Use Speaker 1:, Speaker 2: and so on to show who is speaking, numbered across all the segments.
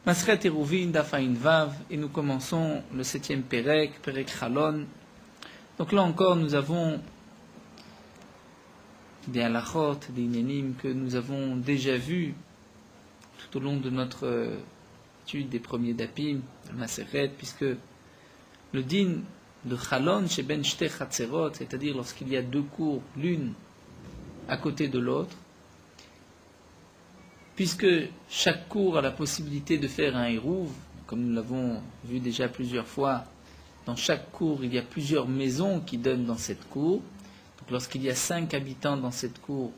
Speaker 1: Masret Eruvin, Dafain Vav, et nous commençons le 7e Perek, Perek Chalon. Donc là encore, nous avons des halachot, des inénim que nous avons déjà vus tout au long de notre étude des premiers dapim, le Maseret, puisque le din de Chalon chez Ben Shte Chatzerot, c'est-à-dire lorsqu'il y a deux cours, l'une à côté de l'autre, puisque chaque cour a la possibilité de faire un hérouv, comme nous l'avons vu déjà plusieurs fois, dans chaque cour il y a plusieurs maisons qui donnent dans cette cour. Donc lorsqu'il y a 5 habitants dans cette cour,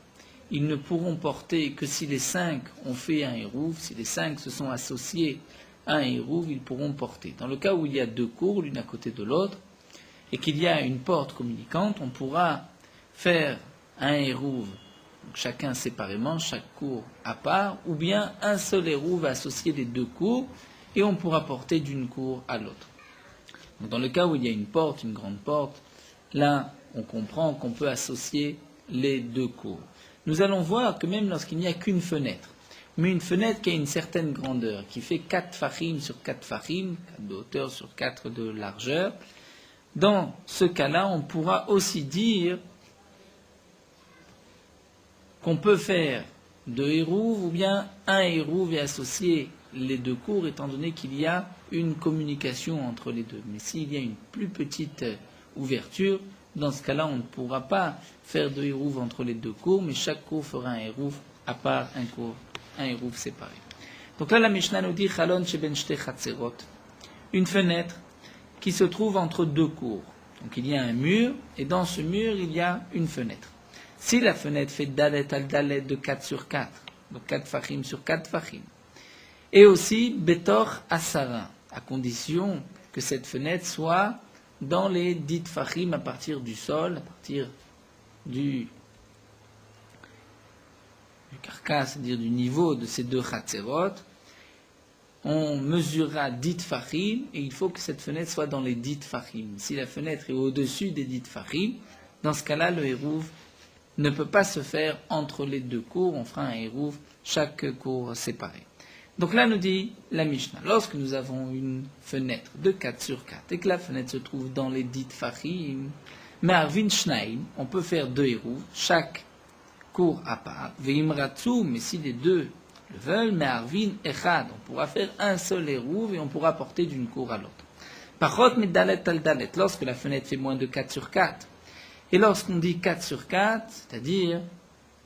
Speaker 1: ils ne pourront porter que si les 5 ont fait un hérouv, si les 5 se sont associés à un hérouv, ils pourront porter. Dans le cas où il y a 2 cours, l'une à côté de l'autre, et qu'il y a une porte communicante, on pourra faire un hérouv, chacun séparément, chaque cour à part, ou bien un seul hérouv va associer les 2 cours, et on pourra porter d'une cour à l'autre. Donc dans le cas où il y a une porte, une grande porte, là, on comprend qu'on peut associer les 2 cours. Nous allons voir que même lorsqu'il n'y a qu'une fenêtre, mais une fenêtre qui a une certaine grandeur, qui fait 4 fachim sur 4 fachim, 4 de hauteur sur 4 de largeur, dans ce cas-là, on pourra aussi dire qu'on peut faire 2 hérouv ou bien un hérouv et associer les 2 cours, étant donné qu'il y a une communication entre les deux. Mais s'il y a une plus petite ouverture, dans ce cas-là, on ne pourra pas faire 2 hérouv entre les 2 cours, mais chaque cour fera un hérouv à part un hérouv séparé. Donc là, la Mishnah nous dit Chalon sheben shte chatzerot, une fenêtre qui se trouve entre 2 cours. Donc il y a un mur, et dans ce mur, il y a une fenêtre. Si la fenêtre fait dalet al dalet de 4 sur 4, donc 4 fachim sur 4 fachim, et aussi betor asara, à condition que cette fenêtre soit dans les 10 fachim à partir du sol, à partir du carcasse, c'est-à-dire du niveau de ces 2 chatzerot, on mesurera 10 fachim, et il faut que cette fenêtre soit dans les 10 fachim. Si la fenêtre est au-dessus des 10 fachim, dans ce cas-là, le hérouv ne peut pas se faire entre les 2 cours, on fera un hérouv, chaque cours séparé. Donc là, nous dit la Mishnah, lorsque nous avons une fenêtre de 4 sur 4, et que la fenêtre se trouve dans les 10 fachim, mais arvin shnaim, on peut faire 2 hérouv, chaque cours à part, veimratsu, mais si les 2 le veulent, mais arvin echad, on pourra faire un seul hérouv, et on pourra porter d'une cour à l'autre. Parot mit dalet al dalet, lorsque la fenêtre fait moins de 4 sur 4, et lorsqu'on dit 4 sur 4, c'est-à-dire,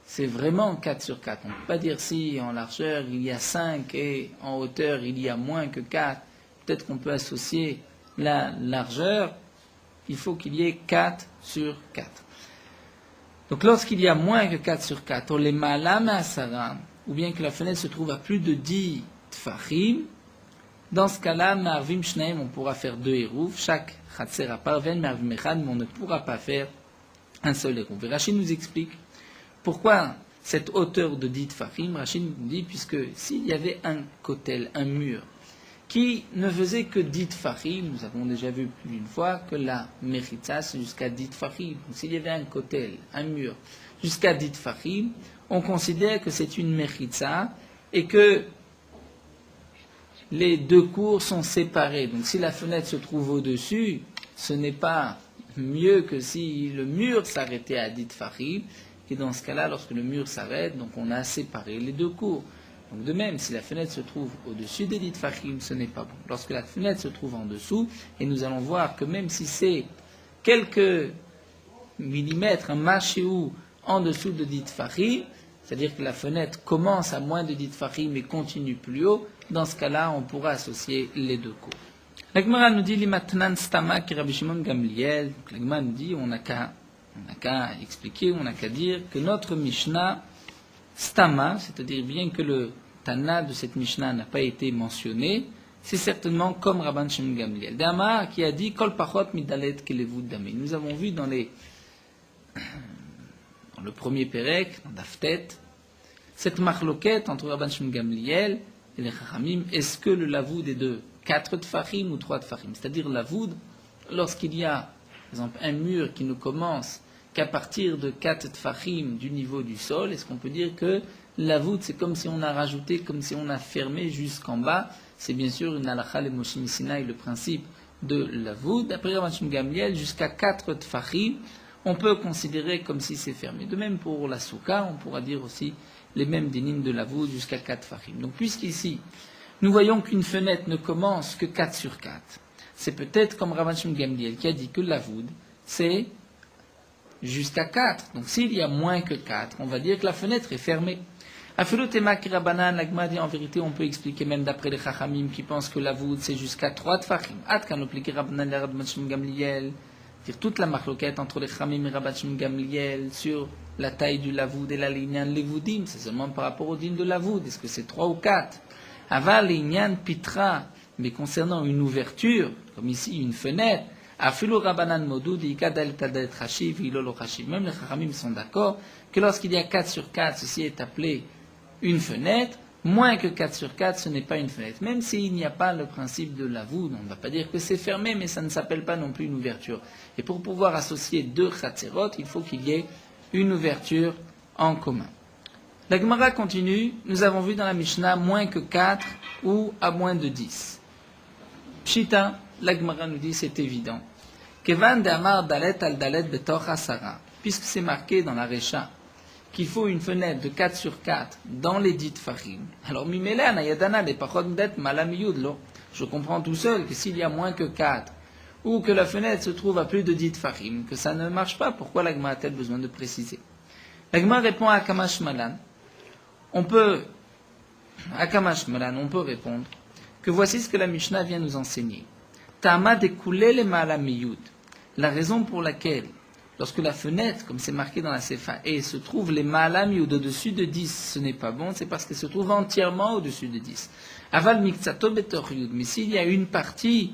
Speaker 1: c'est vraiment 4 sur 4. On ne peut pas dire si en largeur il y a 5 et en hauteur il y a moins que 4. Peut-être qu'on peut associer la largeur. Il faut qu'il y ait 4 sur 4. Donc lorsqu'il y a moins que 4 sur 4, on les malam asara, ou bien que la fenêtre se trouve à plus de 10 tfachim, dans ce cas-là, marvim shnaim, on pourra faire 2 hérouv, chaque chatser à part, ven marvim echad, mais on ne pourra pas faire un seul hérouv. Et Rachid nous explique pourquoi cette hauteur de 10 tfachim. Rachid nous dit, puisque s'il y avait un kotel, un mur, qui ne faisait que 10 tfachim, nous avons déjà vu plus d'une fois que la mechitza c'est jusqu'à 10 tfachim. Donc s'il y avait un kotel, un mur, jusqu'à 10 tfachim, on considère que c'est une mechitza et que les 2 cours sont séparés. Donc si la fenêtre se trouve au-dessus, ce n'est pas mieux que si le mur s'arrêtait à 10 tfachim. Et dans ce cas-là, lorsque le mur s'arrête, donc on a séparé les 2 cours. Donc de même, si la fenêtre se trouve au-dessus des 10 tfachim, ce n'est pas bon. Lorsque la fenêtre se trouve en dessous, et nous allons voir que même si c'est quelques millimètres, un machéou en dessous de 10 tfachim, c'est-à-dire que la fenêtre commence à moins de 10 tfachim et continue plus haut, dans ce cas-là, on pourra associer les 2 cours. La Gemara nous dit, Limatnan stama ki Rabbi Shimon Gamliel. La Gemara nous dit, on n'a qu'à expliquer, on n'a qu'à dire que notre Mishnah, stama, c'est-à-dire bien que le Tana de cette Mishnah n'a pas été mentionné, c'est certainement comme Rabban Shimon Gamliel. Dama qui a dit, Kol pachot midalet kelevud dame. Nous avons vu dans le premier Perek, dans Daftet, cette marloquette entre Rabban Shimon Gamliel et les Chachamim, est-ce que le lavoud est de 4 tfachim ou 3 tfachim? C'est-à-dire le lavoud, lorsqu'il y a, par exemple, un mur qui ne commence qu'à partir de 4 tfachim du niveau du sol, est-ce qu'on peut dire que la voûte, c'est comme si on a rajouté, comme si on a fermé jusqu'en bas. C'est bien sûr une halakha le Moshe Sinai, le principe de la voûte. D'après Rabban Shimon Gamliel, jusqu'à 4 tfachim, on peut considérer comme si c'est fermé. De même pour la souka, on pourra dire aussi les mêmes dinim de la voûte jusqu'à 4 tfachim. Donc puisqu'ici, nous voyons qu'une fenêtre ne commence que 4 sur 4, c'est peut-être comme Rabban Shimon Gamliel qui a dit que la voûte, c'est jusqu'à 4. Donc s'il y a moins que 4, on va dire que la fenêtre est fermée. Afilotema Kirabanan, l'Agma dit en vérité, on peut expliquer même d'après les Chachamim qui pensent que la voûte c'est jusqu'à 3 tfachim. At Kanopli Kirabanan, le Rabban Shimon Gamliel, dire toute la marloquette entre les Chachamim et Rabban Shimon Gamliel sur la taille du lavoud et la lignan levoudim, c'est seulement par rapport au din de lavoud. Est-ce que c'est 3 ou 4? Aval lignan pitra, mais concernant une ouverture, comme ici une fenêtre, Afilo Rabanan Modoud, Ikadal Tadet Hashiv, Ilolo Hashiv. Même les Chachamim sont d'accord que lorsqu'il y a 4 sur 4, ceci est appelé une fenêtre. Moins que 4 sur 4, ce n'est pas une fenêtre. Même s'il n'y a pas le principe de la voûte, on ne va pas dire que c'est fermé, mais ça ne s'appelle pas non plus une ouverture. Et pour pouvoir associer 2 chatzerot, il faut qu'il y ait une ouverture en commun. La Gemara continue. Nous avons vu dans la Mishnah moins que 4 ou à moins de 10. Pshita, la Gemara nous dit c'est évident. Kevan de Amar Dalet al Dalet Betor Hasara. Puisque c'est marqué dans la Recha qu'il faut une fenêtre de 4 sur 4 dans les dites farim. Alors, Mimele Anayadana les Pachot Det Malamiyud lo. Je comprends tout seul que s'il y a moins que 4, ou que la fenêtre se trouve à plus de dites farim, que ça ne marche pas, pourquoi l'Agma a-t-elle besoin de préciser? L'Agma répond à Kamash Malan. On peut répondre que voici ce que la Mishnah vient nous enseigner. Ta'ama découlé les Malamiyud. La raison pour laquelle, lorsque la fenêtre, comme c'est marqué dans la Sefa, et se trouve les Malamiyud au-dessus de 10, ce n'est pas bon, c'est parce qu'elle se trouve entièrement au-dessus de 10. Aval Miktsato Betor Yud. Mais s'il y a une partie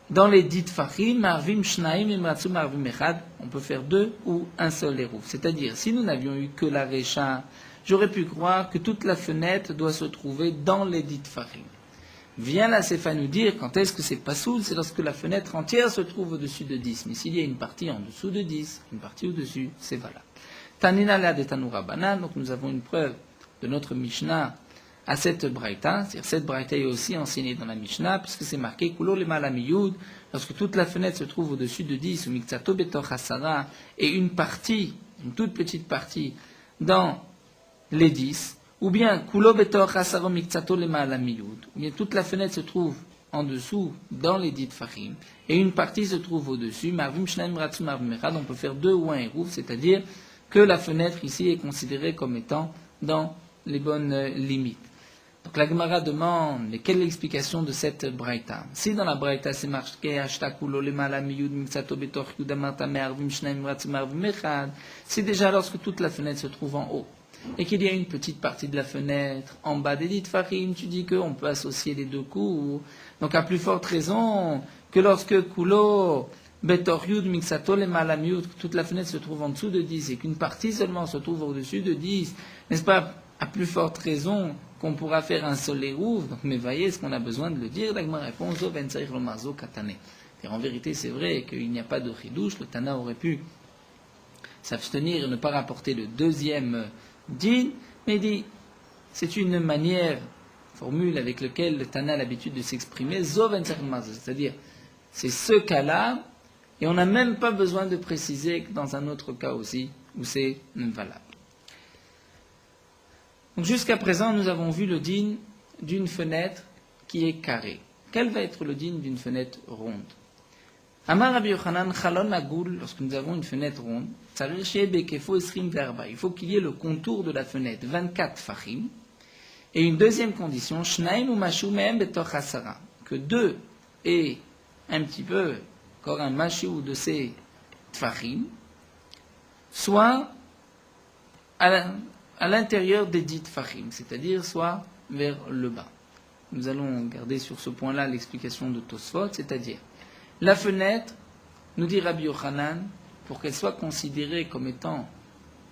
Speaker 1: dans les dites Fahim, Marvim Shnaim et Matsu Marvim Echad, on peut faire 2 ou un seul hérouf. C'est-à-dire, si nous n'avions eu que la Recha, j'aurais pu croire que toute la fenêtre doit se trouver dans les dites Fahim. Vient la Sefa nous dire quand est-ce que c'est pas soul, c'est lorsque la fenêtre entière se trouve au-dessus de 10. Mais s'il y a une partie en dessous de 10, une partie au-dessus, c'est valable. Tanina la de Tanura Banan, donc nous avons une preuve de notre Mishnah à cette braïta, c'est-à-dire cette braïta est aussi enseignée dans la Mishnah, puisque c'est marqué Kulo le Malamiyud, lorsque toute la fenêtre se trouve au-dessus de 10, ou Miktato Betor Hasara, et une partie, une toute petite partie, dans les 10, ou bien Kulo Betor Hasara Miktato le Malamiyud, ou bien toute la fenêtre se trouve en dessous, dans les dites Fahim, et une partie se trouve au-dessus, Marvim Shnaim Ratsu Marvim Echad, on peut faire 2 ou un hérouf, c'est-à-dire que la fenêtre ici est considérée comme étant dans les bonnes limites. Donc la Gemara demande, mais quelle est l'explication de cette braïta? Si dans la braïta c'est marqué c'est déjà lorsque toute la fenêtre se trouve en haut, et qu'il y a une petite partie de la fenêtre en bas des dites Fahim, tu dis qu'on peut associer les deux cours. Donc à plus forte raison que lorsque Kulo Betor Yud Miksato le Malamiyud, toute la fenêtre se trouve en dessous de 10 et qu'une partie seulement se trouve au-dessus de 10, n'est-ce pas? À plus forte raison qu'on pourra faire un seul hérouf. Donc, mais voyez, est-ce qu'on a besoin de le dire? L'Agma répond, Zo ben Saïr lo Marzo Katane. En vérité, c'est vrai qu'il n'y a pas de chidouche. Le Tana aurait pu s'abstenir et ne pas rapporter le deuxième din, mais il dit, c'est une manière, formule avec laquelle le Tana a l'habitude de s'exprimer, Zo ben Saïr lo Marzo. C'est-à-dire, c'est ce cas-là, et on n'a même pas besoin de préciser que dans un autre cas aussi, où c'est valable. Donc jusqu'à présent, nous avons vu le din d'une fenêtre qui est carrée. Quel va être le din d'une fenêtre ronde? Amar Rabbi Yochanan, Chalon Agoul, lorsque nous avons une fenêtre ronde, il faut qu'il y ait le contour de la fenêtre, 24 fachim. Et une deuxième condition, Shnaim ou Mashu Mehem Betoch Hasara, que 2 et un petit peu, encore un Mashu de ces fachim, soit à l'intérieur des dites fachim, c'est-à-dire soit vers le bas. Nous allons garder sur ce point-là l'explication de Tosfot, c'est-à-dire la fenêtre, nous dit Rabbi Yochanan, pour qu'elle soit considérée comme étant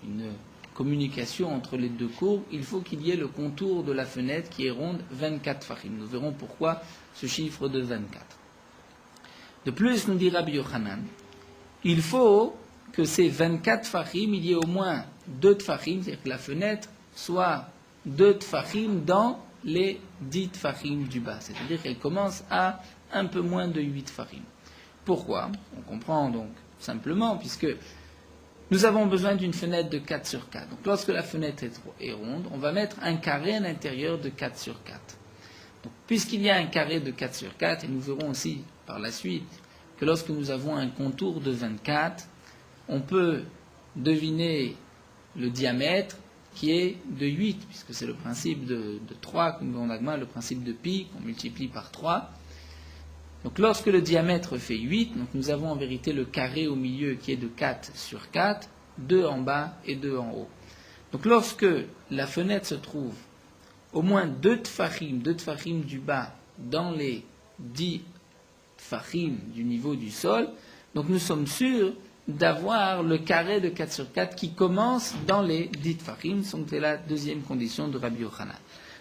Speaker 1: une communication entre les deux courbes, il faut qu'il y ait le contour de la fenêtre qui est ronde 24 fachim. Nous verrons pourquoi ce chiffre de 24. De plus, nous dit Rabbi Yochanan, il faut que ces 24 tfachim, il y ait au moins 2 tfachim, c'est-à-dire que la fenêtre soit 2 tfachim dans les 10 tfachim du bas. C'est-à-dire qu'elle commence à un peu moins de 8 tfachim. Pourquoi? On comprend donc simplement, puisque nous avons besoin d'une fenêtre de 4 sur 4. Donc lorsque la fenêtre est ronde, on va mettre un carré à l'intérieur de 4 sur 4. Donc, puisqu'il y a un carré de 4 sur 4, et nous verrons aussi par la suite que lorsque nous avons un contour de 24, on peut deviner le diamètre qui est de 8, puisque c'est le principe de 3, comme on a le principe de pi, qu'on multiplie par 3. Donc lorsque le diamètre fait 8, donc nous avons en vérité le carré au milieu qui est de 4 sur 4, 2 en bas et 2 en haut. Donc lorsque la fenêtre se trouve au moins 2 tfachim du bas dans les 10 tfachim du niveau du sol, donc nous sommes sûrs d'avoir le carré de 4 sur 4 qui commence dans les 10 tfachim, c'est la deuxième condition de Rabbi Yochanan.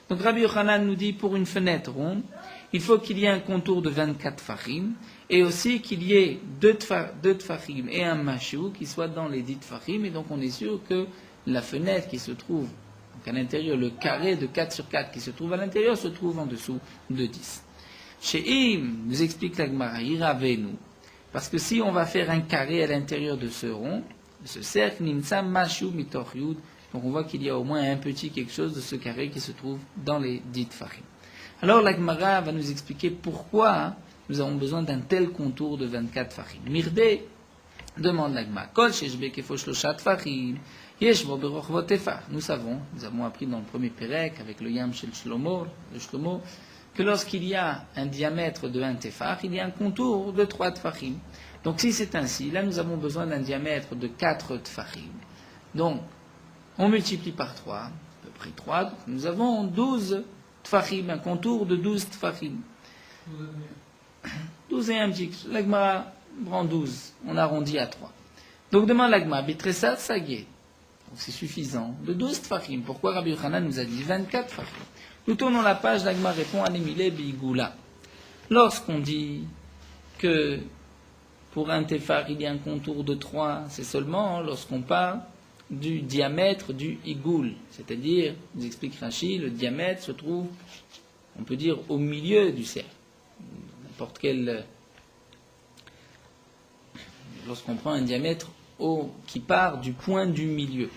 Speaker 1: Donc Rabbi Yochanan nous dit pour une fenêtre ronde, il faut qu'il y ait un contour de 24 tfachim et aussi qu'il y ait 2 tfachim et un machou qui soit dans les 10 tfachim, et donc on est sûr que la fenêtre qui se trouve donc à l'intérieur, le carré de 4 sur 4 qui se trouve à l'intérieur se trouve en dessous de 10. Chez Im, nous explique la Gemara, Iravenu, parce que si on va faire un carré à l'intérieur de ce rond, de ce cercle, Nimsa Mashu Mitoch Yud, donc on voit qu'il y a au moins un petit quelque chose de ce carré qui se trouve dans les 10 tfachim. Alors la Gemara va nous expliquer pourquoi nous avons besoin d'un tel contour de 24 tfachim. Mirde demande la Gemara, Kol Sheshbe Kefo Shlosha Tfachim, Yeshbo Berochvot Tefach. Nous avons appris dans le premier Pérec avec le Yam Shel Shlomo, que lorsqu'il y a un diamètre de 1 tefach, il y a un contour de 3 tfachim. Donc si c'est ainsi, là nous avons besoin d'un diamètre de 4 tfachim. Donc on multiplie par 3, à peu près 3, donc nous avons 12 tfachim, un contour de 12 tfachim. 12 et un petit, l'agma prend 12, on arrondit à 3. Donc demande l'agma, Bitressa Sagé, donc c'est suffisant, de 12 tfachim. Pourquoi Rabbi Yochanan nous a dit 24 tfachim? Nous tournons la page, l'agma répond à Nemile Bigoula. Lorsqu'on dit que pour un tefar il y a un contour de 3, c'est seulement lorsqu'on parle du diamètre du igoul. C'est-à-dire, nous explique Rashi, le diamètre se trouve, on peut dire, au milieu du cercle. N'importe quel. Lorsqu'on prend un diamètre qui part du point du milieu.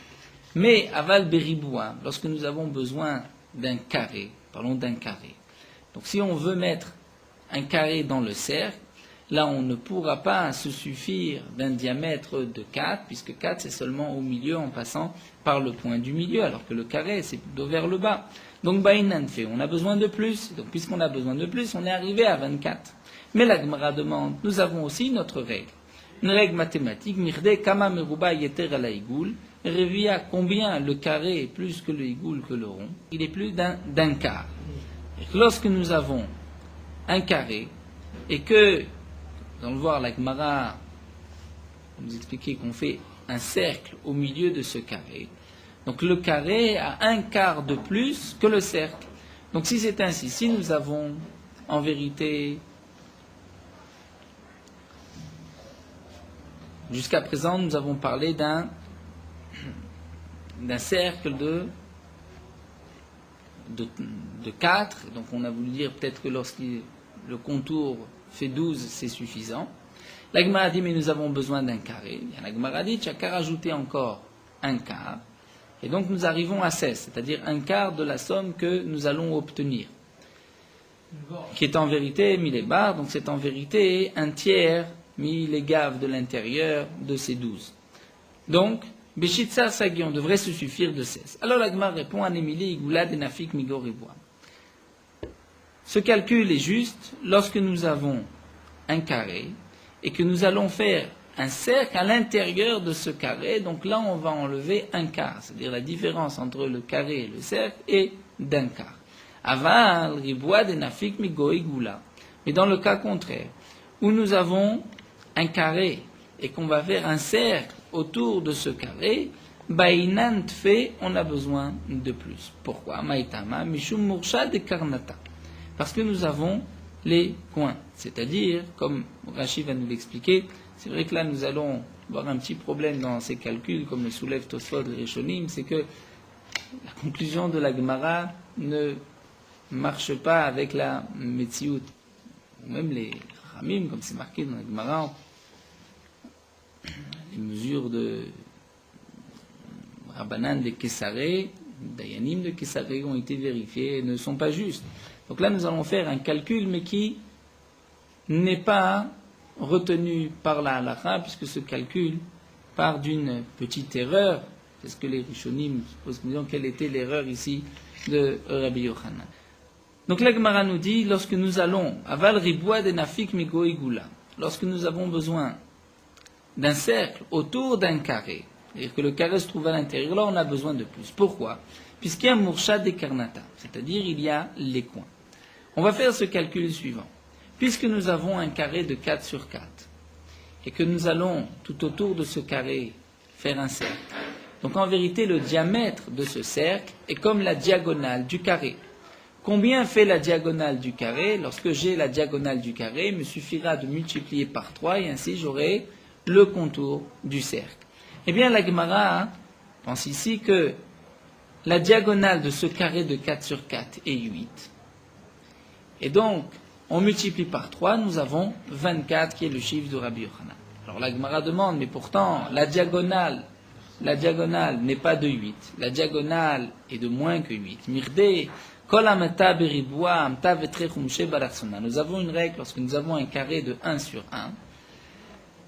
Speaker 1: Mais, aval beriboua, lorsque nous avons besoin d'un carré, parlons d'un carré. Donc si on veut mettre un carré dans le cercle, là on ne pourra pas se suffire d'un diamètre de 4, puisque 4 c'est seulement au milieu en passant par le point du milieu, alors que le carré c'est plutôt vers le bas. Donc Baïnan fait, on a besoin de plus, donc puisqu'on a besoin de plus, on est arrivé à 24. Mais la Gemara demande, nous avons aussi notre règle, une règle mathématique, Mirde Kama Meruba Yeter ala Igoul, Revia, combien le carré est plus que le igoul, que le rond? Il est plus d'un quart. Et lorsque nous avons un carré, et que, nous allons voir la Gemara, nous expliquer qu'on fait un cercle au milieu de ce carré, donc le carré a un quart de plus que le cercle. Donc si c'est ainsi, si nous avons en vérité, jusqu'à présent nous avons parlé d'un cercle de 4, donc on a voulu dire peut-être que lorsque le contour fait 12, c'est suffisant. La Gemara dit, mais nous avons besoin d'un carré. La Gemara dit, tu n'as qu'à rajouter encore un quart, et donc nous arrivons à 16, c'est-à-dire un quart de la somme que nous allons obtenir, qui est en vérité 1000 bars, donc c'est en vérité un tiers mis les gaves de l'intérieur de ces 12. Donc, Beshitsa Sagi, on devrait se suffire de 16. Alors la Gemara répond à Nemili Igoula Denafik Migoriboua. Ce calcul est juste lorsque nous avons un carré et que nous allons faire un cercle à l'intérieur de ce carré. Donc là, on va enlever un quart, c'est-à-dire la différence entre le carré et le cercle est d'un quart. Aval Riboua Denafik Migorigoula. Mais dans le cas contraire, où nous avons un carré et qu'on va faire un cercle autour de ce carré, Baïnant fait, on a besoin de plus. Pourquoi? Maïtama, Mishum Murshad et Karnata. Parce que nous avons les coins. C'est-à-dire, comme Rashi va nous l'expliquer, C'est vrai que là, nous allons voir un petit problème dans ces calculs, comme le soulève Tosfot et Rishonim, c'est que la conclusion de la Gemara ne marche pas avec la Metsiout. Ou même les Ramim, comme c'est marqué dans la Gemara, les mesures de Rabbanan de Kessaré, Dayanim de Kessaré ont été vérifiées et ne sont pas justes. Donc là, nous allons faire un calcul, mais qui n'est pas retenu par la halakha, puisque ce calcul part d'une petite erreur. C'est ce que les Rishonim posent comme disant quelle était l'erreur ici de Rabbi Yochanan. Donc la Gemara nous dit, lorsque nous allons, aval riboua de nafik migo igula, lorsque nous avons besoin d'un cercle autour d'un carré, c'est-à-dire que le carré se trouve à l'intérieur, là on a besoin de plus. Pourquoi? Puisqu'il y a un murshad des karnata, c'est-à-dire il y a les coins. On va faire ce calcul suivant. Puisque nous avons un carré de 4 sur 4, et que nous allons tout autour de ce carré faire un cercle, donc en vérité le diamètre de ce cercle est comme la diagonale du carré. Combien fait la diagonale du carré? Lorsque j'ai la diagonale du carré, il me suffira de multiplier par 3 et ainsi j'aurai le contour du cercle. Eh bien la Gemara pense ici que la diagonale de ce carré de 4 sur 4 est 8. Et donc, on multiplie par 3, nous avons 24 qui est le chiffre de Rabbi Yochanan. Alors la Gemara demande, mais pourtant la diagonale n'est pas de 8. La diagonale est de moins que 8. Mirde, kol amta beriboua amta vetre chumshe balarsona. Nous avons une règle lorsque nous avons un carré de 1 sur 1.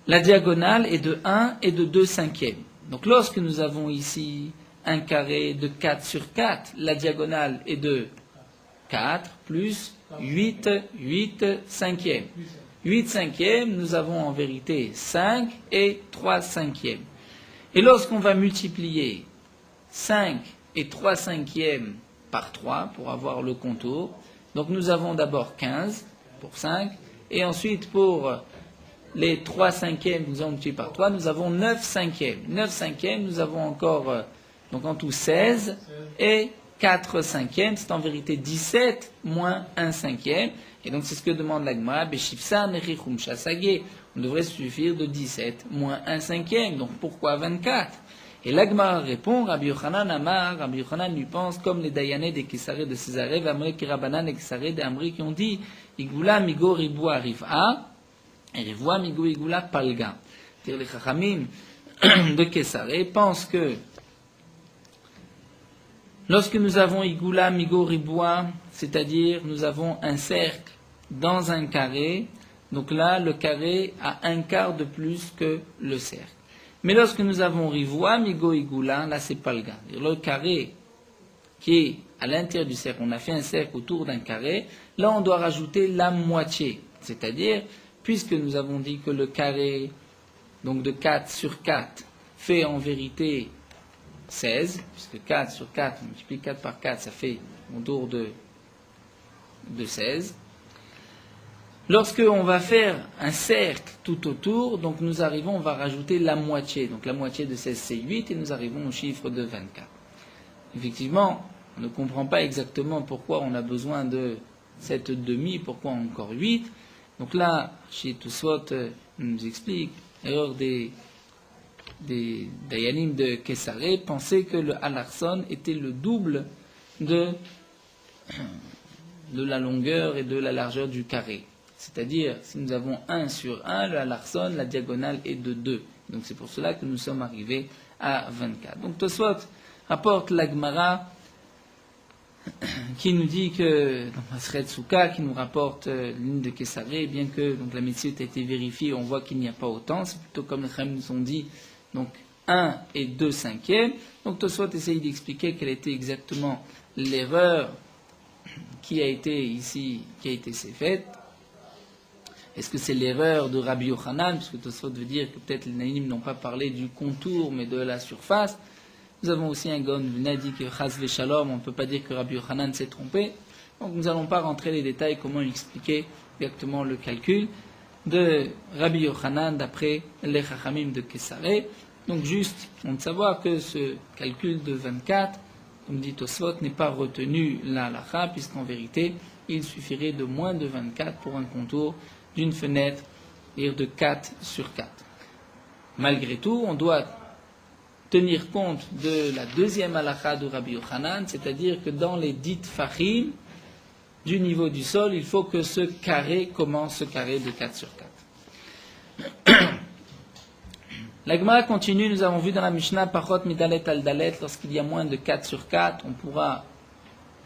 Speaker 1: La diagonale est de 1 et de 2 cinquièmes. Donc lorsque nous avons ici un carré de 4 sur 4, la diagonale est de 4 plus 8 cinquièmes. 8 cinquièmes, nous avons en vérité 5 et 3 cinquièmes. Et lorsqu'on va multiplier 5 et 3 cinquièmes par 3 pour avoir le contour, donc nous avons d'abord 15 pour 5, et ensuite pour les 3 cinquièmes, nous avons multiplié par 3, nous avons 9 cinquièmes. 9 cinquièmes, nous avons encore, donc en tout 16, et 4 cinquièmes, c'est en vérité 17 moins 1 cinquième. Et donc c'est ce que demande la Gemara, Beshifsa Nerichum Shasage. On devrait se suffire de 17 moins 1 cinquième. Donc pourquoi 24? Et la Gemara répond, Rabbi Yochanan Amar, Rabbi Yochanan lui pense comme les Dayanais des Kesaré de Césarée, Vamre Kirabanan et Kesaré de Amri qui ont dit, Igula Migo Riboua Riva, et Rivoua Migo Igula Palga. C'est-à-dire les Chachamim de Kesaré pensent que lorsque nous avons Igula, Migo, Riboua, c'est-à-dire nous avons un cercle dans un carré, donc là le carré a un quart de plus que le cercle. Mais lorsque nous avons Rivoua, Migo, Igula, là c'est pas le cas. Le carré qui est à l'intérieur du cercle, on a fait un cercle autour d'un carré, là on doit rajouter la moitié. C'est-à-dire, puisque nous avons dit que le carré donc de 4 sur 4 fait en vérité 16, puisque 4 sur 4, on multiplie 4 par 4, ça fait autour de 16. Lorsque on va faire un cercle tout autour, donc nous arrivons, on va rajouter la moitié. Donc la moitié de 16, c'est 8, et nous arrivons au chiffre de 24. Effectivement, on ne comprend pas exactement pourquoi on a besoin de cette demi, pourquoi encore 8. Donc là, chez Tosfot, nous explique, l'erreur des Dayanim de Kessaré pensaient que le Alarson était le double de la longueur et de la largeur du carré. C'est-à-dire, si nous avons 1 sur 1, le Alarson, la diagonale est de 2. Donc c'est pour cela que nous sommes arrivés à 24. Donc Tosfot rapporte la Gemara qui nous dit que, dans Masret Souka, qui nous rapporte l'une de Kessaré, bien que donc, la médecine a été vérifiée, on voit qu'il n'y a pas autant, c'est plutôt comme les Chachamim nous ont dit, donc 1 et 2 cinquièmes. Donc Tosfot essaye d'expliquer quelle était exactement l'erreur qui a été faite. Est-ce que c'est l'erreur de Rabbi Yochanan, puisque Tosfot veut dire que peut-être les Naïnim n'ont pas parlé du contour, mais de la surface. Nous avons aussi un Gon qui a dit que Chas Veshalom, on ne peut pas dire que Rabbi Yochanan s'est trompé. Donc nous n'allons pas rentrer les détails, comment expliquer exactement le calcul de Rabbi Yochanan d'après les Chachamim de Kessaré. Donc juste, on doit savoir que ce calcul de 24, comme dit Tosfot, n'est pas retenu la halakha, puisqu'en vérité, il suffirait de moins de 24 pour un contour d'une fenêtre c'est-à-dire de 4 sur 4. Malgré tout, on doit tenir compte de la deuxième halakha de Rabbi Yochanan, c'est-à-dire que dans les dites fahim, du niveau du sol, il faut que ce carré commence ce carré de 4 sur 4. La Gemara continue, nous avons vu dans la Mishnah, Pachot Midalet al Dalet, lorsqu'il y a moins de 4 sur 4, on pourra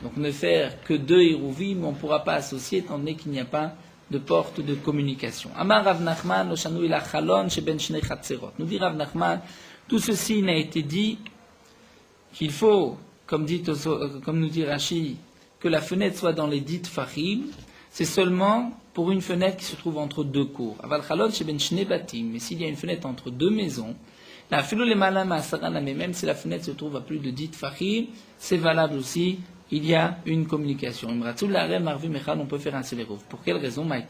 Speaker 1: donc ne faire que 2 Hérouvim, mais on ne pourra pas associer, étant donné qu'il n'y a pas de porte de communication. Amar Rav Nachman, lo shanu ila chalon sheben shnei chatzerot. Nous dit Rav Nachman, tout ceci n'a été dit qu'il faut, comme nous dit Rashi, que la fenêtre soit dans les dites fahim, c'est seulement pour une fenêtre qui se trouve entre 2 cours. Aval chalon sheben shnei batim, mais s'il y a une fenêtre entre 2 maisons, la filo le malam asarana, mais même si la fenêtre se trouve à plus de dites fahim, c'est valable aussi. Il y a une communication. On peut faire un severov. Pour quelle raison? Il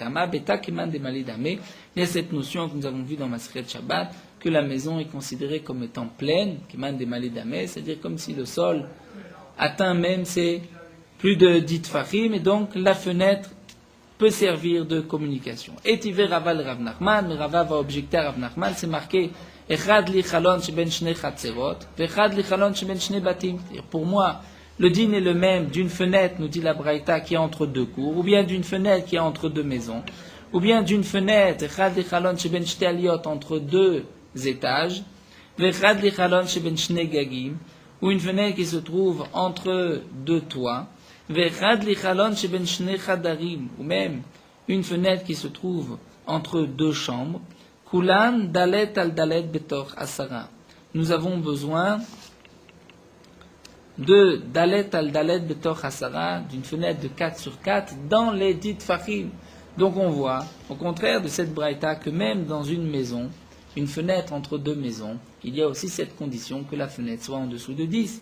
Speaker 1: y a cette notion que nous avons vue dans Masechet Shabbat, que la maison est considérée comme étant pleine, c'est-à-dire comme si le sol atteint même ses plus de 10 tfachim, et donc la fenêtre peut servir de communication. Et Tiver Raval Rav Nachman, mais Rava va objecter à Rav Nachman, c'est marqué Echad li chalon sheben shnei chatzerot, vechad li chalon sheben shnei batim. Pour moi, le din est le même d'une fenêtre, nous dit la Braïta, qui est entre 2 cours, ou bien d'une fenêtre qui est entre 2 maisons, ou bien d'une fenêtre, entre 2 étages, ou une fenêtre qui se trouve entre 2 toits, ou même une fenêtre qui se trouve entre 2 chambres. Kulan dalet al dalet betor asara. Nous avons besoin de dalet al dalet betor hasara, d'une fenêtre de 4 sur 4 dans les dites fahim. Donc on voit, au contraire de cette braïta, que même dans une maison, une fenêtre entre 2 maisons, il y a aussi cette condition que la fenêtre soit en dessous de 10.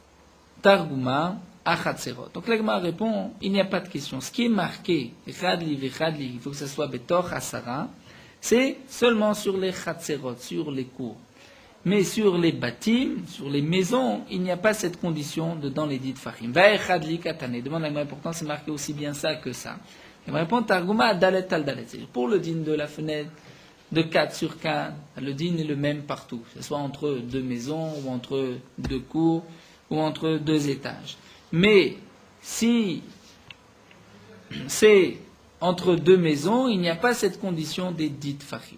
Speaker 1: Targuma achatserot. Donc l'agma répond, il n'y a pas de question. Ce qui est marqué, chadli vechadli, il faut que ce soit betor hasara, c'est seulement sur les chatserot, sur les cours. Mais sur les bâtiments, sur les maisons, il n'y a pas cette condition de dans les dites fahim. Va'echadli katane. Demande la pourtant c'est marqué aussi bien ça que ça. Il me répond Targuma dalet al dalet. Pour le din de la fenêtre de 4 sur 4, le din est le même partout, que ce soit entre 2 maisons, ou entre 2 cours, ou entre 2 étages. Mais si c'est entre 2 maisons, il n'y a pas cette condition des dites fahim.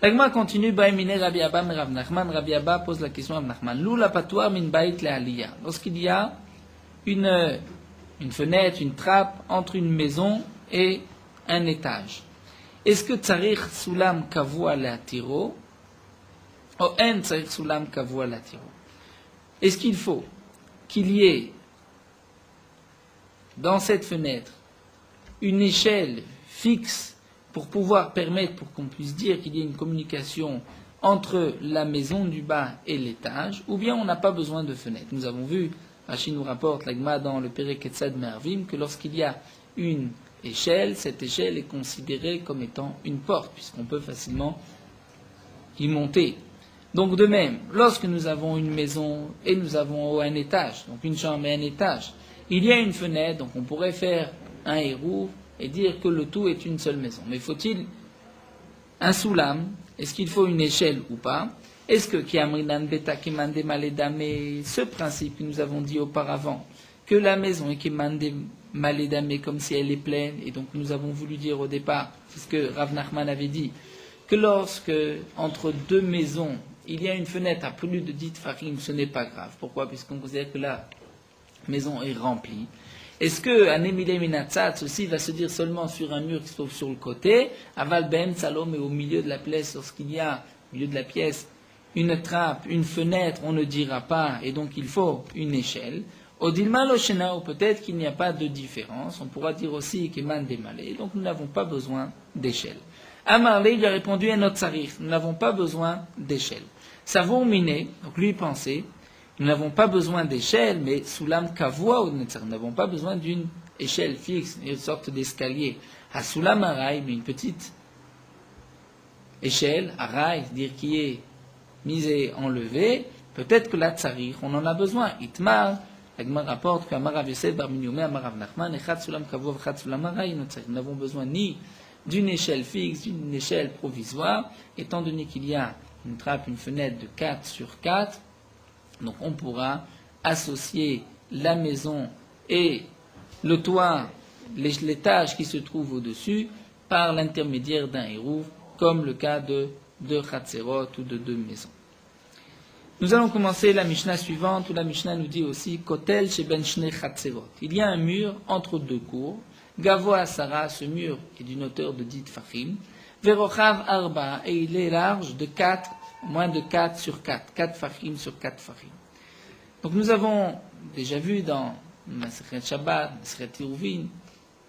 Speaker 1: L'agma continue, Rabbi Abba, Rav Nachman. Rabbi Abba pose la question à Rav Nachman. Lula patoir min bait le aliyah. Lorsqu'il y a une fenêtre, une trappe entre une maison et un étage, est-ce que tsarich sulam kavua latiro ou en tsarich sulam kavua latiro? Est-ce qu'il faut qu'il y ait dans cette fenêtre une échelle fixe pour pouvoir permettre, pour qu'on puisse dire qu'il y ait une communication entre la maison du bas et l'étage, ou bien on n'a pas besoin de fenêtre. Nous avons vu, Rashi nous rapporte l'agma dans le Perek Etzad Mervim, que lorsqu'il y a une échelle, cette échelle est considérée comme étant une porte, puisqu'on peut facilement y monter. Donc de même, lorsque nous avons une maison et nous avons un étage, donc une chambre et un étage, il y a une fenêtre, donc on pourrait faire un hérou et dire que le tout est une seule maison. Mais faut-il un soulam? Est-ce qu'il faut une échelle ou pas? Est-ce que Kiamrinan Beta Kimande Maledame, ce principe que nous avons dit auparavant, que la maison est Kimande Maledame comme si elle est pleine, et donc nous avons voulu dire au départ, c'est ce que Rav Nachman avait dit, que lorsque entre 2 maisons, il y a une fenêtre à plus de 10 tfachim, ce n'est pas grave. Pourquoi? Puisqu'on considère que la maison est remplie. Est-ce que un Emile Minatzat aussi va se dire seulement sur un mur qui se trouve sur le côté, aval ben salom et au milieu de la pièce, lorsqu'il y a au milieu de la pièce une trappe, une fenêtre, on ne dira pas, et donc il faut une échelle. Odilma loshena, ou peut-être qu'il n'y a pas de différence, on pourra dire aussi qu'eman démalé, donc nous n'avons pas besoin d'échelle. Amarle, il a répondu à notre sarich, nous n'avons pas besoin d'échelle. Savon miné, donc lui pensait, nous n'avons pas besoin d'échelle, mais Soulam Kavua ou Netzer, nous n'avons pas besoin d'une échelle fixe, une sorte d'escalier. À Soulam Araï, mais une petite échelle, Araï, c'est-à-dire qui est mise et enlevée, peut-être que la Tsarir, on en a besoin. Itmar, l'Agmar rapporte qu'Amar Rav Yosef Bar Minyoumé, Amar Rav Nachman, Echad Soulam Kavua, Echad Soulam Araï, nous n'avons besoin ni d'une échelle fixe, d'une échelle provisoire, étant donné qu'il y a une trappe, une fenêtre de 4 sur 4, donc on pourra associer la maison et le toit, l'étage qui se trouve au-dessus, par l'intermédiaire d'un hérouv, comme le cas de deux chatzerot ou de deux maisons. Nous allons commencer la Mishnah suivante, où la Mishnah nous dit aussi Kotel sheben shnei chatzerot. Il y a un mur entre deux cours. Gavoa Sarah, ce mur est d'une hauteur de 10 tfachim. Verochav arba, et il est large de 4, moins de 4 sur 4, 4 tfachim sur 4 tfachim. Donc nous avons déjà vu dans Masechet Shabbat, Masechet Eruvin,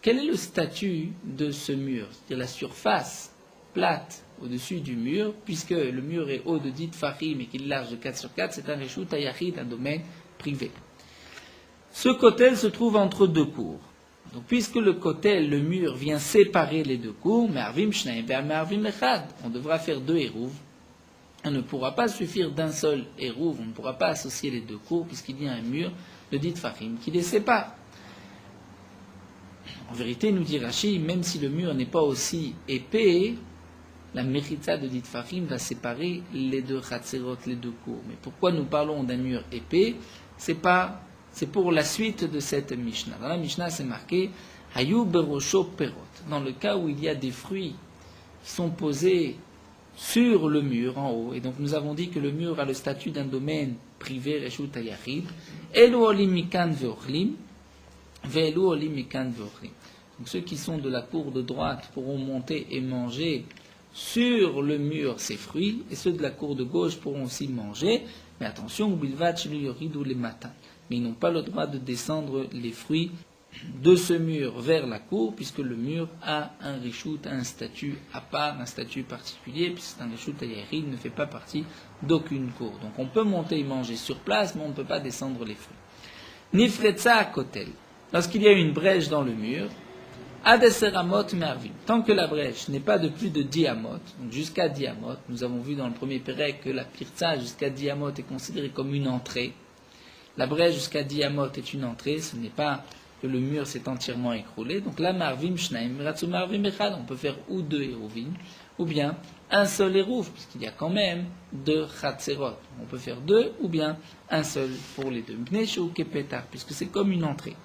Speaker 1: quel est le statut de ce mur, c'est-à-dire la surface plate au-dessus du mur, puisque le mur est haut de 10 tfachim et qu'il est large de 4 sur 4, c'est un reshut hayachid, un domaine privé. Ce kotel se trouve entre deux cours. Donc, puisque le kotel, le mur, vient séparer les deux cours, Mervim Shnaim vers Mervim Echad, on devra faire deux hérouv. On ne pourra pas suffire d'un seul hérouv, on ne pourra pas associer les deux cours, puisqu'il y a un mur de 10 tfachim qui les sépare. En vérité, nous dit Rashi, même si le mur n'est pas aussi épais, la méritza de 10 tfachim va séparer les deux chatzerot, les deux cours. Mais pourquoi nous parlons d'un mur épais? C'est pour la suite de cette Mishnah. Dans la Mishnah, c'est marqué Hayu berosho perot. Dans le cas où il y a des fruits qui sont posés sur le mur en haut, et donc nous avons dit que le mur a le statut d'un domaine privé, reshut hayachid, elu olim mikan veochlim, ve'elu olim mikan veochlim. Donc ceux qui sont de la cour de droite pourront monter et manger sur le mur ces fruits, et ceux de la cour de gauche pourront aussi manger, mais attention, bilvat shelu yoridu les matins. Mais ils n'ont pas le droit de descendre les fruits de ce mur vers la cour, puisque le mur a un reshut, un statut à part, un statut particulier, puisque c'est un reshut hayachid, il ne fait pas partie d'aucune cour. Donc on peut monter et manger sur place, mais on ne peut pas descendre les fruits. Nifretza kotel. Lorsqu'il y a une brèche dans le mur, Adeseramot mervim. Tant que la brèche n'est pas de plus de 10 amot, donc jusqu'à 10 amot, nous avons vu dans le premier pérec que la pirza jusqu'à 10 amot est considérée comme une entrée. La brèche jusqu'à 10 amot est une entrée, ce n'est pas que le mur s'est entièrement écroulé. Donc là, marvim shnaim, ratsu marvim echad, on peut faire ou deux hérouvim, ou bien un seul hérouv, puisqu'il y a quand même deux chatzerot. On peut faire deux, ou bien un seul pour les deux. Mneshu kepetar, puisque c'est comme une entrée.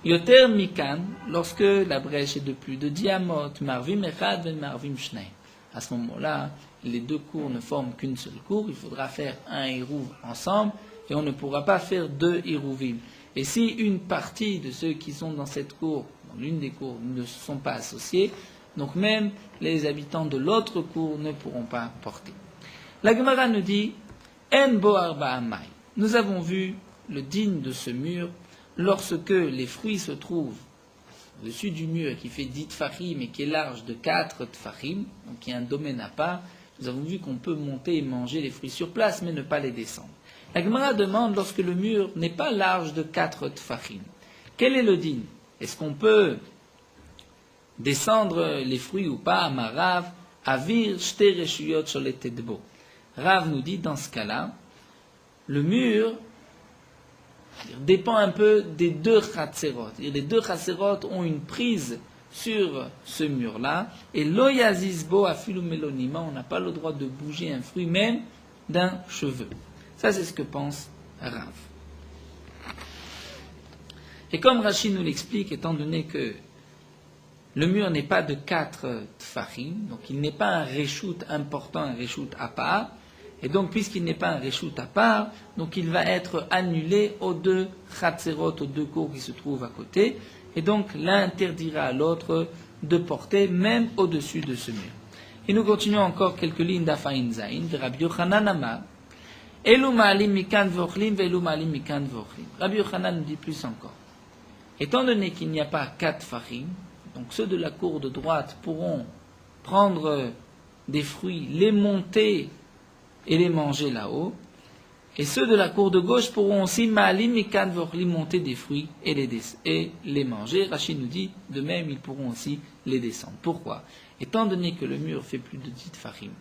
Speaker 1: Yoter mikan, lorsque la brèche est de plus de 10 amot, marvim echad ven marvim shnaim. À ce moment-là, les deux cours ne forment qu'une seule cour, il faudra faire un hérouv ensemble, et on ne pourra pas faire deux hérouvim. Et si une partie de ceux qui sont dans cette cour, dans l'une des cours, ne sont pas associés, donc même les habitants de l'autre cour ne pourront pas porter. La Gemara nous dit En bo arba amai. Nous avons vu le digne de ce mur lorsque les fruits se trouvent au-dessus du mur qui fait 10 tfachim et qui est large de 4 tfachim, donc il y a un domaine à part. Nous avons vu qu'on peut monter et manger les fruits sur place, mais ne pas les descendre. La Gemara demande, lorsque le mur n'est pas large de 4 tfachim, quel est le din? Est-ce qu'on peut descendre les fruits ou pas? Amarav, avir, shte reshuyot sholetedbo. Rav nous dit, dans ce cas-là, le mur dépend un peu des deux chatzerot. Les deux chatzerot ont une prise sur ce mur-là, et loyazizbo afilu melonima, on n'a pas le droit de bouger un fruit même d'un cheveu. Ça, c'est ce que pense Rav. Et comme Rashi nous l'explique, étant donné que le mur n'est pas de 4 tfachim, donc il n'est pas un reshut important, un reshut à part, et donc puisqu'il n'est pas un reshut à part, donc il va être annulé aux deux chatzerot, aux deux cours qui se trouvent à côté, et donc l'un interdira à l'autre de porter même au-dessus de ce mur. Et nous continuons encore quelques lignes d'Afaïn Zain, de Rabbi Yochanan Amar, Elu ma'alim mikan v'ochlim, ve'elu ma'alim mikan v'ochlim. Rabbi Yochanan nous dit plus encore. Étant donné qu'il n'y a pas 4 tfachim, donc ceux de la cour de droite pourront prendre des fruits, les monter et les manger là-haut, et ceux de la cour de gauche pourront aussi ma'alim mikan v'ochlim, monter des fruits et les manger. Rashi nous dit, de même, ils pourront aussi les descendre. Pourquoi? Étant donné que le mur fait plus de 10 tfachim,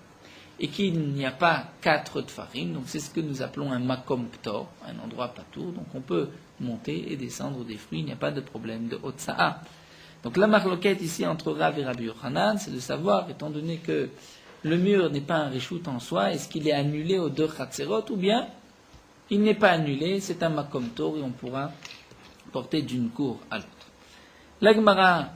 Speaker 1: et qu'il n'y a pas 4 tfachim, donc c'est ce que nous appelons un makom ptor, un endroit patour, donc on peut monter et descendre des fruits, il n'y a pas de problème de hotsa'a. Donc la marloquette ici entre Rav et Rabbi Yochanan, c'est de savoir, étant donné que le mur n'est pas un reshut en soi, est-ce qu'il est annulé aux deux chatzerot ou bien il n'est pas annulé, c'est un makom tor et on pourra porter d'une cour à l'autre. La Gemara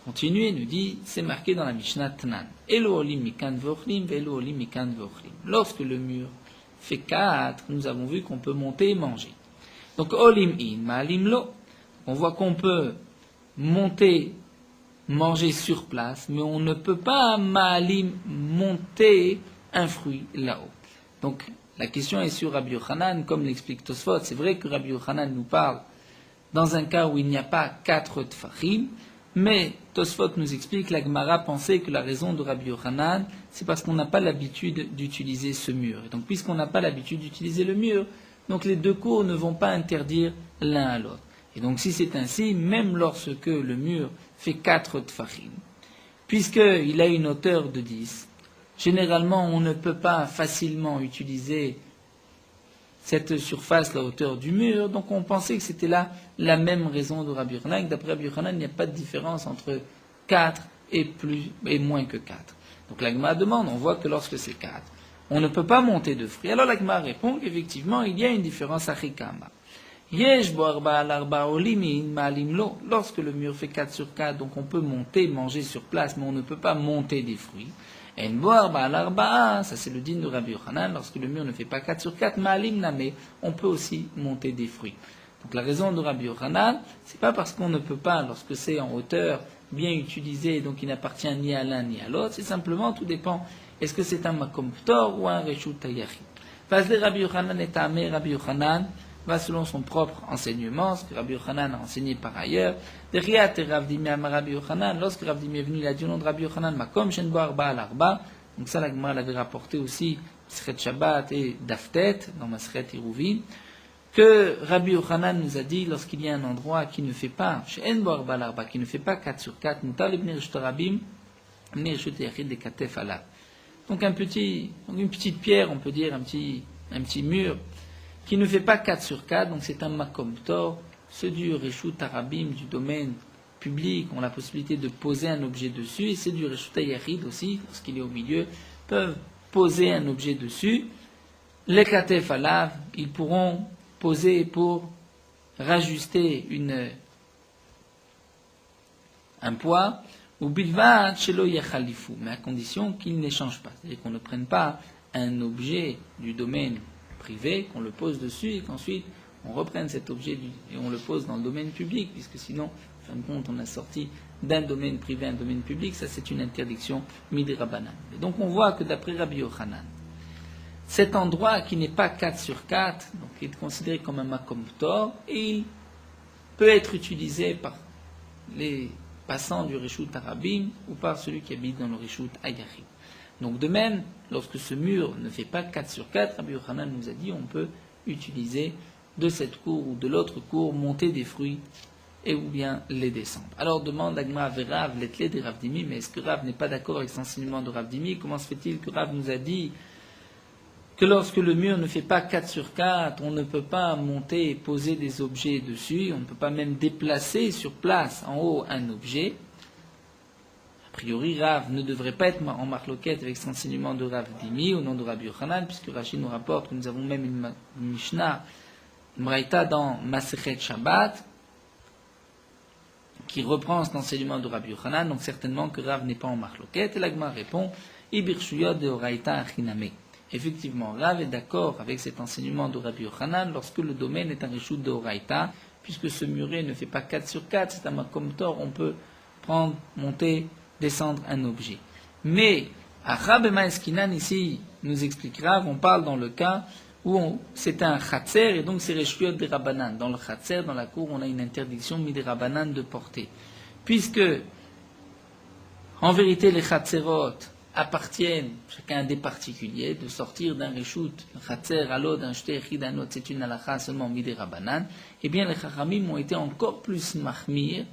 Speaker 1: continue et nous dit, c'est marqué dans la Mishnah Tanan. Elo olim mikan veochlim, velo olim mikan veochlim. Lorsque le mur fait 4, nous avons vu qu'on peut monter et manger. Donc olim in, ma'alim lo. On voit qu'on peut monter, manger sur place, mais on ne peut pas ma'alim monter un fruit là-haut. Donc la question est sur Rabbi Yochanan, comme l'explique Tosfot. C'est vrai que Rabbi Yochanan nous parle dans un cas où il n'y a pas 4 tfachim, mais Tosfot nous explique, la Gemara pensait que la raison de Rabbi Yochanan, c'est parce qu'on n'a pas l'habitude d'utiliser ce mur. Et donc puisqu'on n'a pas l'habitude d'utiliser le mur, donc les deux cours ne vont pas interdire l'un à l'autre. Et donc si c'est ainsi, même lorsque le mur fait 4 tfachim, puisqu'il a une hauteur de 10, généralement on ne peut pas facilement utiliser cette surface, la hauteur du mur, donc on pensait que c'était là la même raison de Rabbi Yochanan. D'après Rabbi Yochanan, il n'y a pas de différence entre 4 et moins que 4. Donc la Gemara demande, on voit que lorsque c'est 4, on ne peut pas monter de fruits. Alors la Gemara répond qu'effectivement, il y a une différence à Chikama. Lorsque le mur fait 4 sur 4, donc on peut monter, manger sur place, mais on ne peut pas monter des fruits. Ça c'est le din de Rabbi Yochanan, lorsque le mur ne fait pas 4 sur 4, on peut aussi monter des fruits. Donc la raison de Rabbi Yochanan, c'est pas parce qu'on ne peut pas, lorsque c'est en hauteur, bien utilisé, donc il n'appartient ni à l'un ni à l'autre, c'est simplement, tout dépend, est-ce que c'est un makom ptor ou un reshut hayachid. Vas-le Rabbi Yochanan et Tamé, Rabbi Yochanan va selon son propre enseignement, ce que Rabbi Yochanan a enseigné par ailleurs. Derrière Rav Dimi Amar Rabbi Yochanan, lorsque Rav Dimi est venu, il a dit au nom de Rabbi Yochanan, Makom Shen Bo Arba al Arba. Donc ça, la Gemara l'avait rapporté aussi, Masechet Shabbat et Daftet, dans Masechet Eruvin, que Rabbi Yochanan nous a dit, lorsqu'il y a un endroit qui ne fait pas, Shen Bo Arba al Arba, qui ne fait pas 4 sur 4, Mutar Ibn Reshut Rabim, Ibn Reshut Yachid de Katef Alav. Donc une petite pierre, on peut dire, un petit mur, qui ne fait pas 4 sur 4, donc c'est un makom tor. Ceux du reshut arabim, du domaine public, ont la possibilité de poser un objet dessus, et ceux du reshut ayachid aussi, lorsqu'il est au milieu, peuvent poser un objet dessus. Les katef alav, ils pourront poser pour rajuster un poids, ou bilvad shelo yachalifu, mais à condition qu'ils n'échangent pas. C'est-à-dire qu'on ne prenne pas un objet du domaine privé, qu'on le pose dessus et qu'ensuite on reprenne cet objet et on le pose dans le domaine public, puisque sinon, en fin de compte, on a sorti d'un domaine privé à un domaine public, ça c'est une interdiction midi rabanan. Et donc on voit que d'après Rabbi Yochanan, cet endroit qui n'est pas 4 sur 4, donc qui est considéré comme un makom tor, et il peut être utilisé par les passants du reshut arabim ou par celui qui habite dans le reshut ayachid. Donc de même, lorsque ce mur ne fait pas 4 sur 4, Rabbi Yochanan nous a dit on peut utiliser de cette cour ou de l'autre cour, monter des fruits et ou bien les descendre. Alors demande Agma Verav, l'étlé de Rav Dimi, mais est-ce que Rav n'est pas d'accord avec l'enseignement de Rav Dimi? Comment se fait-il que Rav nous a dit que lorsque le mur ne fait pas 4 sur 4, on ne peut pas monter et poser des objets dessus, on ne peut pas même déplacer sur place en haut un objet? A priori, Rav ne devrait pas être en marloquette avec son enseignement de Rav Dimi au nom de Rabbi Yochanan, puisque Rashi nous rapporte que nous avons même une Mishnah, une Braïta dans Masechet Shabbat, qui reprend cet enseignement de Rabbi Yochanan, donc certainement que Rav n'est pas en marloquette. Et l'Agma répond, Ibirshuyot de Oraïta Achiname. Effectivement, Rav est d'accord avec cet enseignement de Rabbi Yochanan lorsque le domaine est un reshut de Oraïta, puisque ce muret ne fait pas 4 sur 4, c'est un makom tor, on peut prendre, monter, descendre un objet. Mais, à Rabema Eskinan, ici, nous expliquera, on parle dans le cas où c'est un khatser, et donc c'est reshuyot de Rabanan. Dans le khatser, dans la cour, on a une interdiction midi Rabanan de porter. Puisque, en vérité, les khatserot appartiennent chacun des particuliers, de sortir d'un reshut, un khatser à l'autre, d'un shtéchi d'un autre, c'est une halakha seulement midi Rabanan, eh bien les chachamim ont été encore plus mahmir.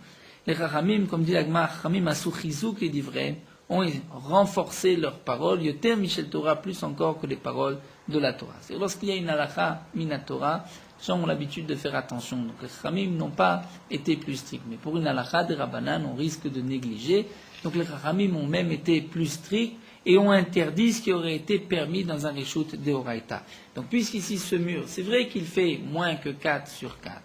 Speaker 1: Les Chachamim, comme dit l'Agma, Chachamim Asou Chizouk et d'Ivraim, ont renforcé leurs paroles, Yoter Michel Torah, plus encore que les paroles de la Torah. C'est lorsqu'il y a une halakha mina Torah, Les gens ont l'habitude de faire attention. Donc les Chachamim n'ont pas été plus stricts. Mais pour une halakha de Rabbanan, on risque de négliger. Donc les Chachamim ont même été plus stricts et ont interdit ce qui aurait été permis dans un Reshut Deoraita. Donc puisqu'ici ce mur, c'est vrai qu'il fait moins que 4 sur 4.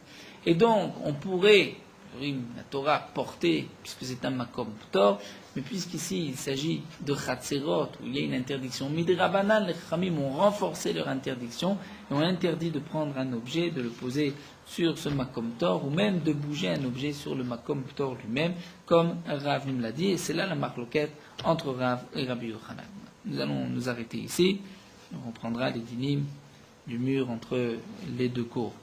Speaker 1: Et donc on pourrait, la Torah, porter, puisque c'est un Makom Ptor, mais puisqu'ici il s'agit de Chatzerot, où il y a une interdiction Midrabanan, les Chachamim ont renforcé leur interdiction et ont interdit de prendre un objet, de le poser sur ce Makom Ptor, ou même de bouger un objet sur le Makom Ptor lui-même, comme Rav nous l'a dit, et c'est là la marloquette entre Rav et Rabbi Yochanan. Nous allons nous arrêter ici, on reprendra les dynimes du mur entre les deux cours.